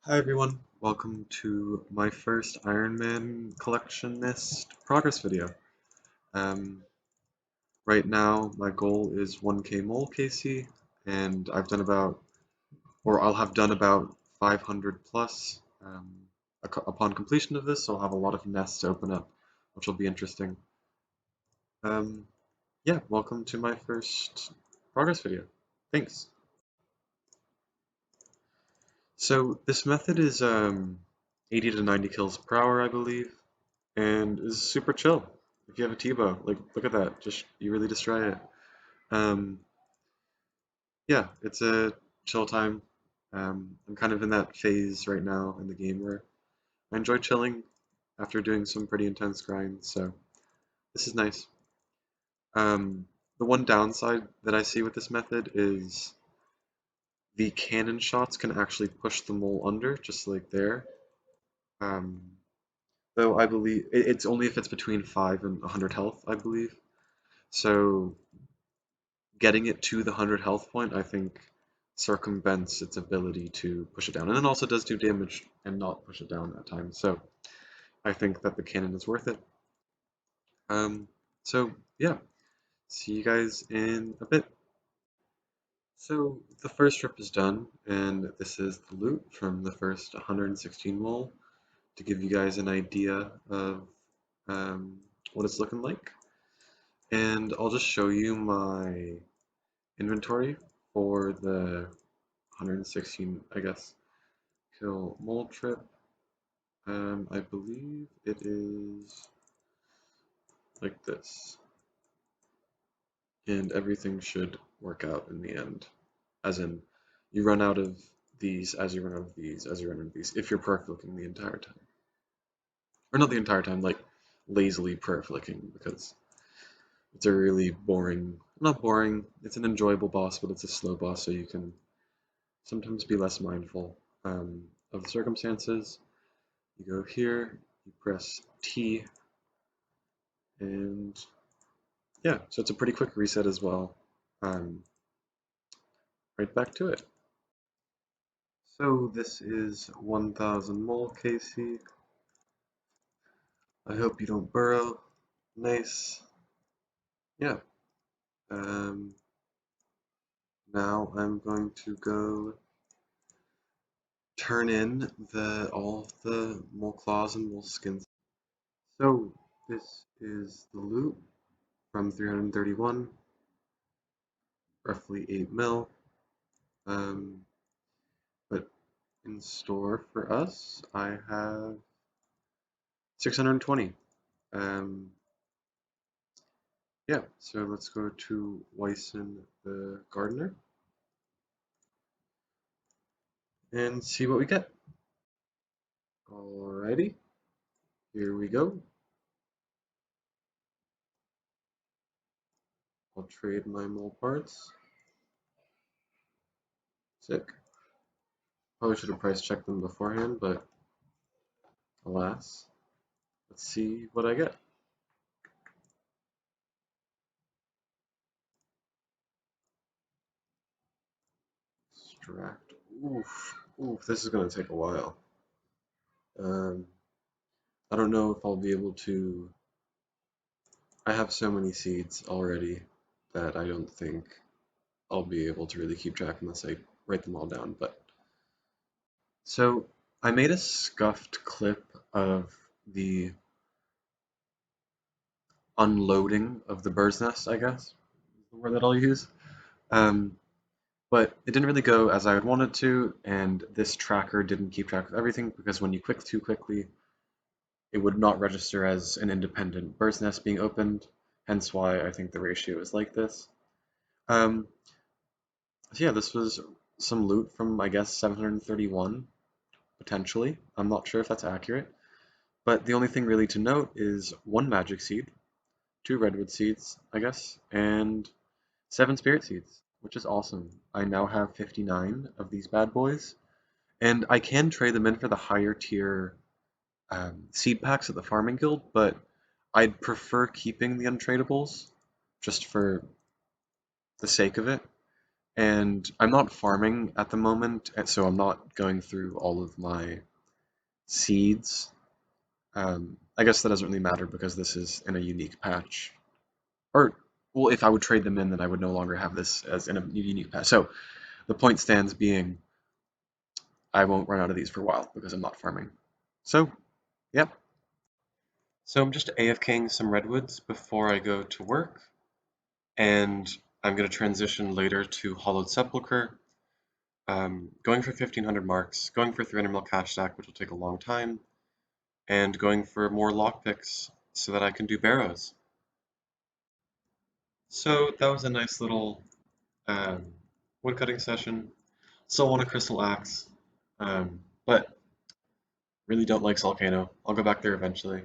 Hi everyone, welcome to my first Iron Collectionist progress video. Um, right now my goal is 1k mole KC, and I'll have done about 500 plus upon completion of this, so I'll have a lot of nests to open up, which will be interesting. Um, yeah, welcome to my first progress video. Thanks. So this method is 80 to 90 kills per hour, I believe. And is super chill. If you have a T-bow, like look at that, just you really destroy it. Um, yeah, it's a chill time. I'm kind of in that phase right now in the game where I enjoy chilling after doing some pretty intense grinds, so this is nice. The one downside that I see with this method is the cannon shots can actually push the mole under, just like there. Um, though I believe it's only if it's between 5 and 100 health, I believe. So getting it to the 100 health point, I think, circumvents its ability to push it down. And then also does do damage and not push it down at times. So I think that the cannon is worth it. So yeah, see you guys in a bit. So the first rip is done, and this is the loot from the first 116 mole to give you guys an idea of what it's looking like. And I'll just show you my inventory for the 116, I guess, kill mole trip. I believe it is like this. And everything should work out in the end. As in, you run out of these as you run out of these as you run out of these, if you're perf flicking the entire time. Or not the entire time, like lazily perf flicking, because it's a really boring, not boring, it's an enjoyable boss, but it's a slow boss, so you can sometimes be less mindful of the circumstances. You go here, you press T, and yeah, so it's a pretty quick reset as well. Right back to it. So this is 1000 mole KC. I hope you don't burrow. Nice. Yeah. Um, Now I'm going to go turn in all of the mole claws and mole skins. So this is the loot from 331, roughly 8 mil. But in store for us, I have 620. Yeah, so let's go to Wyson the Gardener and see what we get. Alrighty, here we go. I'll trade my mole parts. Sick. Probably should have price checked them beforehand, but alas. Let's see what I get. Extract. Oof. Oof, this is going to take a while. Um, I don't know if I'll be able to. I have so many seeds already that I don't think I'll be able to really keep track unless I write them all down. But so I made a scuffed clip of the unloading of the bird's nest, I guess, is the word that I'll use. Um, but it didn't really go as I would want it to, and this tracker didn't keep track of everything because when you click too quickly, it would not register as an independent bird's nest being opened, hence why I think the ratio is like this. Um, so yeah, this was some loot from, I guess, 731, potentially. I'm not sure if that's accurate, but the only thing really to note is 1 magic seed, 2 redwood seeds, I guess, and 7 spirit seeds, which is awesome. I now have 59 of these bad boys, and I can trade them in for the higher tier seed packs at the farming guild, but I'd prefer keeping the untradables just for the sake of it. And I'm not farming at the moment, and so I'm not going through all of my seeds. I guess that doesn't really matter because this is in a unique patch. Or, well, if I would trade them in, then I would no longer have this as in a unique patch. So the point stands being I won't run out of these for a while because I'm not farming. So, yeah. So I'm just AFKing some redwoods before I go to work, and I'm going to transition later to Hallowed Sepulcher, going for 1500 marks, going for 300 mil cash stack, which will take a long time, and going for more lockpicks so that I can do barrows. So that was a nice little woodcutting session. Still want a crystal axe, but really don't like Volcano. I'll go back there eventually.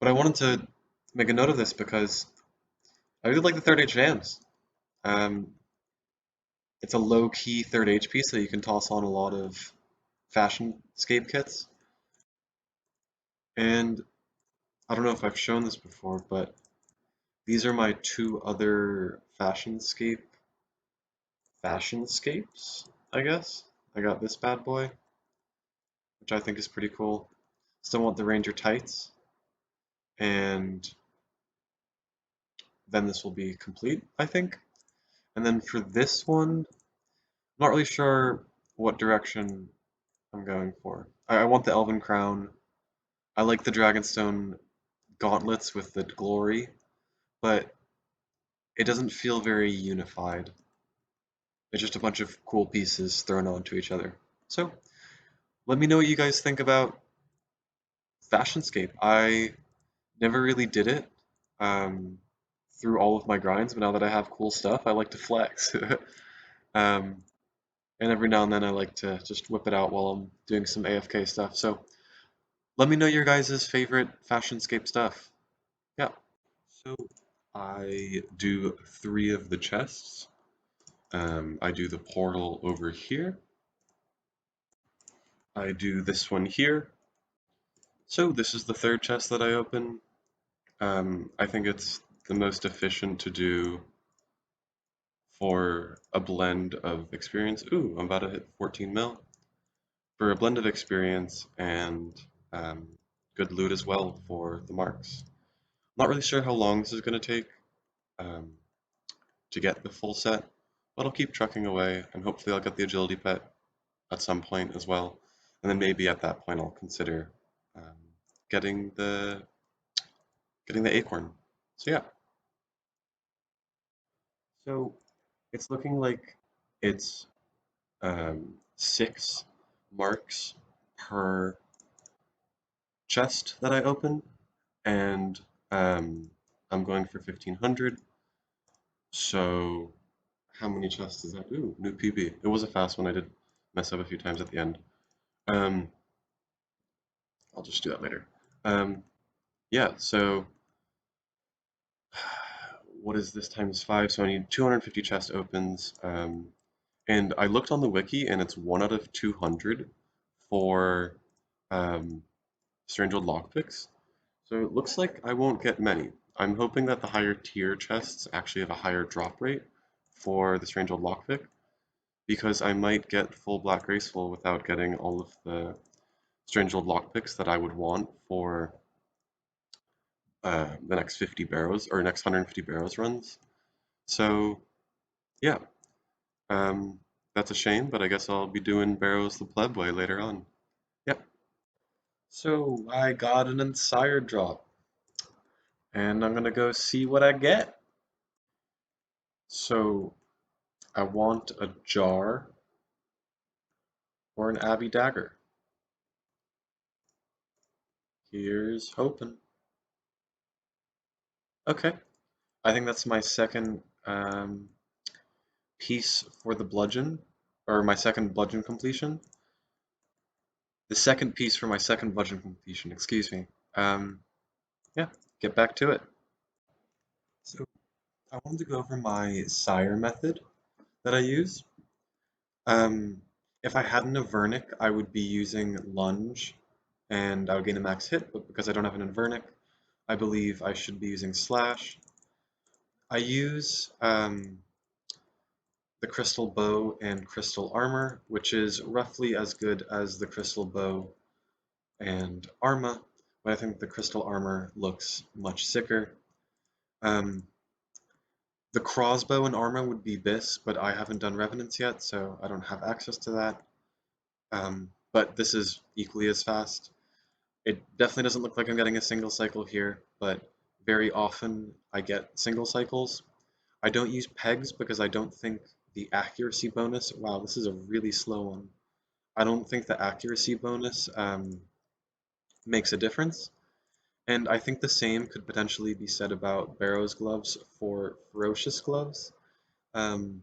But I wanted to make a note of this because I really like the third age jams. Um, it's a low-key third age piece that you can toss on a lot of fashion scape kits. And I don't know if I've shown this before, but these are my two other fashion scapes, I guess. I got this bad boy, which I think is pretty cool. Still want the Ranger tights, and then this will be complete, I think. And then for this one, I'm not really sure what direction I'm going for. I want the Elven Crown. I like the Dragonstone gauntlets with the glory, but it doesn't feel very unified. It's just a bunch of cool pieces thrown onto each other. So let me know what you guys think about Fashionscape. I never really did it um, through all of my grinds, but now that I have cool stuff, I like to flex. um, and every now and then I like to just whip it out while I'm doing some AFK stuff. So let me know your guys' favorite Fashionscape stuff. Yeah. So I do three of the chests. I do the portal over here. I do this one here. So this is the third chest that I open. I think it's the most efficient to do for a blend of experience. Ooh, I'm about to hit 14 mil. For a blend of experience and um, good loot as well for the marks. Not really sure how long this is going to take um, to get the full set, but I'll keep trucking away and hopefully I'll get the agility pet at some point as well. And then maybe at that point I'll consider um, getting the acorn. So yeah. So it's looking like it's 6 marks per chest that I open, and I'm going for 1500. So how many chests is that? Ooh, new PB. It was a fast one. I did mess up a few times at the end. Um, I'll just do that later. Yeah, so what is this times 5? So I need 250 chest opens. And I looked on the wiki, and it's 1 out of 200 for um, Strangled lockpicks. So it looks like I won't get many. I'm hoping that the higher tier chests actually have a higher drop rate for the Strangled lockpick, because I might get full Black Graceful without getting all of the Strangled lockpicks that I would want for the next 50 barrows, or next 150 barrows runs. So yeah, um, that's a shame, but I guess I'll be doing barrows the pleb way later on. Yep. So I got an Sire drop, and I'm gonna go see what I get. So I want a jar or an Abbey dagger. Here's hoping. Okay, I think that's my second piece for the bludgeon, or my second bludgeon completion. The second piece for my second bludgeon completion, excuse me. Yeah, get back to it. So I wanted to go over my Sire method that I use. Um, if I had an Avernic, I would be using Lunge, and I would gain a max hit, but because I don't have an Avernic, I believe I should be using Slash. I use the the crystal bow and crystal armor, which is roughly as good as the crystal bow and armor, but I think the crystal armor looks much sicker. Um, the crossbow and armor would be this, but I haven't done Revenants yet, so I don't have access to that. But this is equally as fast. It definitely doesn't look like I'm getting a single cycle here, but very often I get single cycles. I don't use pegs because I don't think the accuracy bonus, wow, this is a really slow one. I don't think the accuracy bonus makes a difference. And I think the same could potentially be said about Barrow's gloves for Ferocious gloves, um,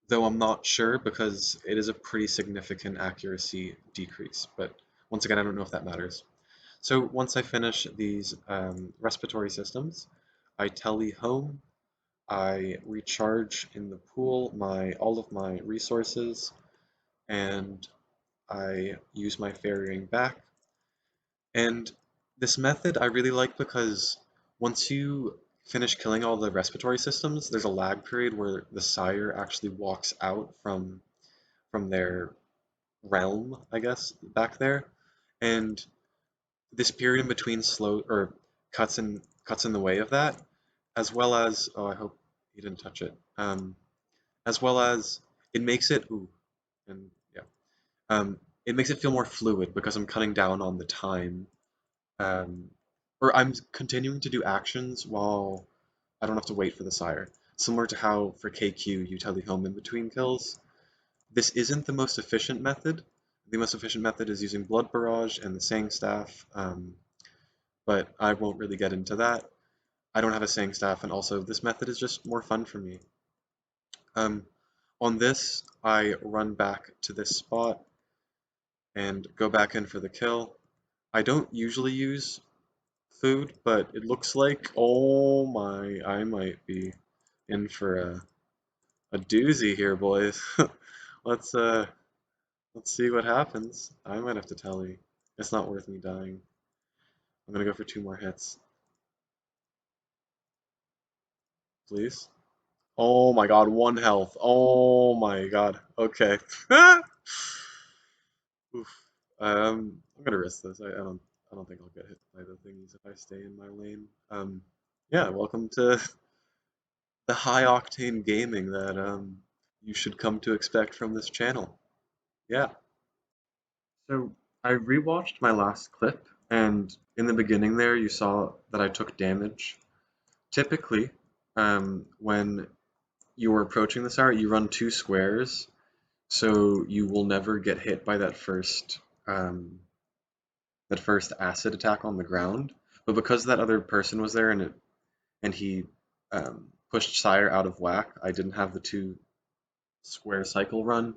though I'm not sure because it is a pretty significant accuracy decrease. But once again, I don't know if that matters. So once I finish these respiratory systems, I tele home, I recharge in the pool all of my resources, and I use my ferrying back. And this method I really like because once you finish killing all the respiratory systems, there's a lag period where the Sire actually walks out from their realm, I guess, back there. And this period in between slow or cuts in the way of that, as well as oh, I hope he didn't touch it. As well as it makes it ooh, and yeah, it makes it feel more fluid because I'm cutting down on the time, um, or I'm continuing to do actions while I don't have to wait for the Sire. Similar to how for KQ you tele home in between kills. This isn't the most efficient method. The most efficient method is using Blood Barrage and the Sang Staff, but I won't really get into that. I don't have a Sang Staff, and also this method is just more fun for me. Um, on this, I run back to this spot and go back in for the kill. I don't usually use food, but it looks like, oh my, I might be in for a doozy here, boys. let's uh let's see what happens. I might have to tally. It's not worth me dying. I'm gonna go for 2 more hits, please. Oh my god, 1 health. Oh my god. Okay. Oof. I'm gonna risk this. I don't think I'll get hit by the thingies if I stay in my lane. Yeah, welcome to the high octane gaming that you should come to expect from this channel. Yeah. So I rewatched my last clip, and in the beginning there, you saw that I took damage. Typically, when you are approaching the Sire, you run 2 squares, so you will never get hit by that first acid attack on the ground. But because that other person was there and he pushed Sire out of whack, I didn't have the 2 square cycle run,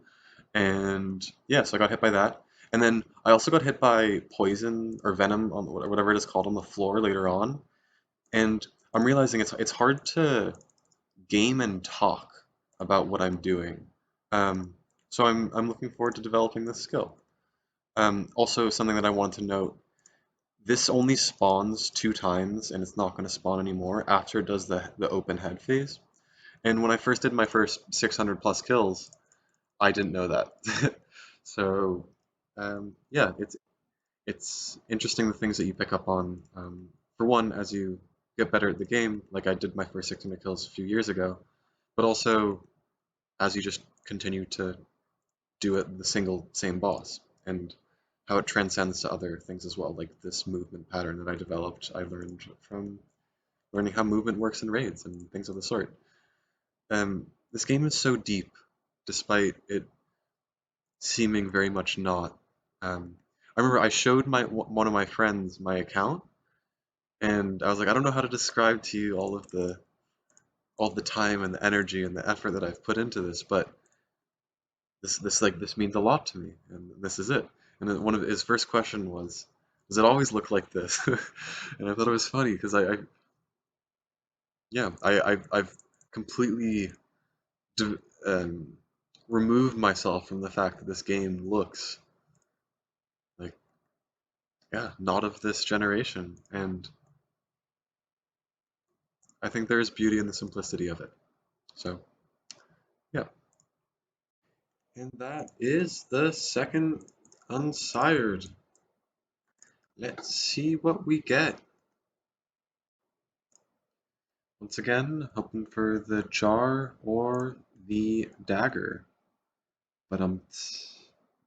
and yeah, so I got hit by that. And then I also got hit by poison or venom on whatever it is called on the floor later on. And I'm realizing it's hard to game and talk about what I'm doing. Um, so I'm looking forward to developing this skill. Also, something that I want to note: this only spawns 2 times, and it's not going to spawn anymore after it does the open head phase. And when I first did my first 600 plus kills, I didn't know that. So yeah, it's interesting the things that you pick up on. For one, as you get better at the game, like I did my first 600 kills a few years ago, but also as you just continue to do it the single same boss and how it transcends to other things as well, like this movement pattern that I developed. I learned from learning how movement works in raids and things of the sort. This game is so deep, despite it seeming very much not. I remember I showed one of my friends my account, and I was like, I don't know how to describe to you all the time and the energy and the effort that I've put into this, but this means a lot to me, and this is it. And then one of his first question was, "Does it always look like this?" And I thought it was funny because yeah, I've completely de removed myself from the fact that this game looks like, yeah, not of this generation, and I think there is beauty in the simplicity of it. So, yeah. And that is the second unsired. Let's see what we get. Once again, hoping for the jar or the dagger. But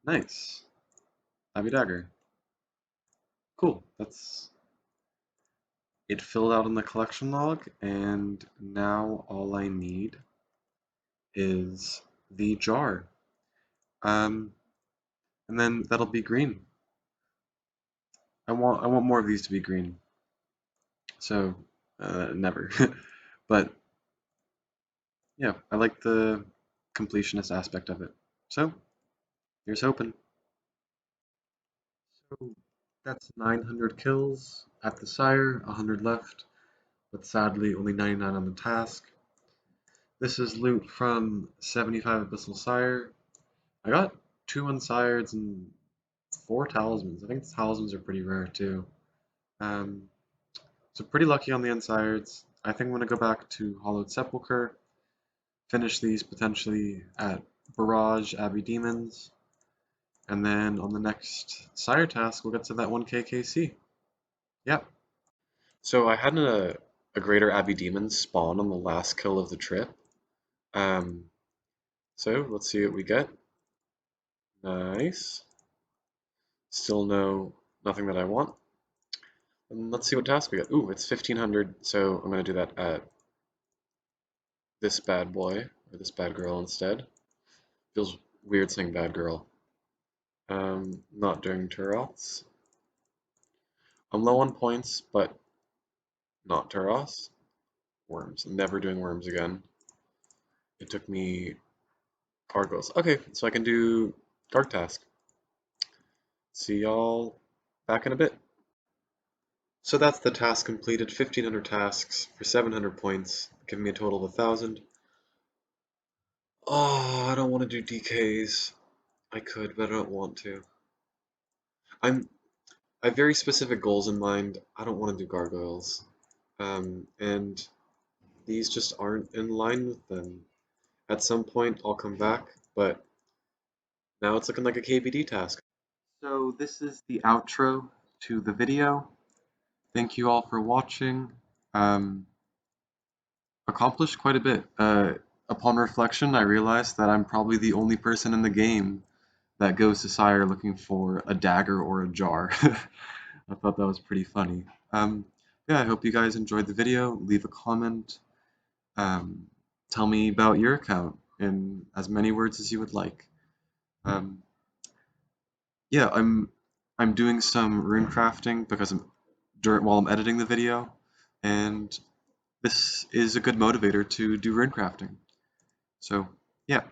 nice. Happy dagger. Cool. That's it filled out in the collection log, and now all I need is the jar. Um, and then that'll be green. I want more of these to be green. So never. But yeah, I like the completionist aspect of it. So here's hoping. So that's 900 kills at the Sire, 100 left, but sadly only 99 on the task. This is loot from 75 Abyssal Sire. I got 2 unsireds and 4 talismans. I think the talismans are pretty rare too. Um, so pretty lucky on the unsireds. I think I'm going to go back to Hallowed Sepulcher, finish these potentially at Barrage Abbey Demons, and then on the next Sire task we'll get to that 1k KC. Yep. So I had a Greater Abbey Demon spawn on the last kill of the trip. Um, so let's see what we get. Nice. Still nothing that I want. And let's see what task we get. Ooh, it's 1500, so I'm gonna do that at this bad boy or this bad girl instead. Feels weird saying bad girl. Not doing Turoths. I'm low on points, but not Turoths. Worms. I'm never doing worms again. It took me Gargoyles. Okay, so I can do Dark Task. See y'all back in a bit. So that's the task completed, 1500 tasks for 700 points, giving me a total of 1000. Oh, I don't want to do DKs. I could, but I don't want to. I'm I have very specific goals in mind. I don't want to do gargoyles. And these just aren't in line with them. At some point I'll come back, but now it's looking like a KBD task. So this is the outro to the video. Thank you all for watching. Um, Accomplished quite a bit. Upon reflection, I realized that I'm probably the only person in the game that goes to Sire looking for a dagger or a jar. I thought that was pretty funny. Yeah, I hope you guys enjoyed the video. Leave a comment. Um, Tell me about your account in as many words as you would like. Um, yeah, I'm doing some rune crafting because while I'm editing the video, and this is a good motivator to do rune crafting. So, yeah.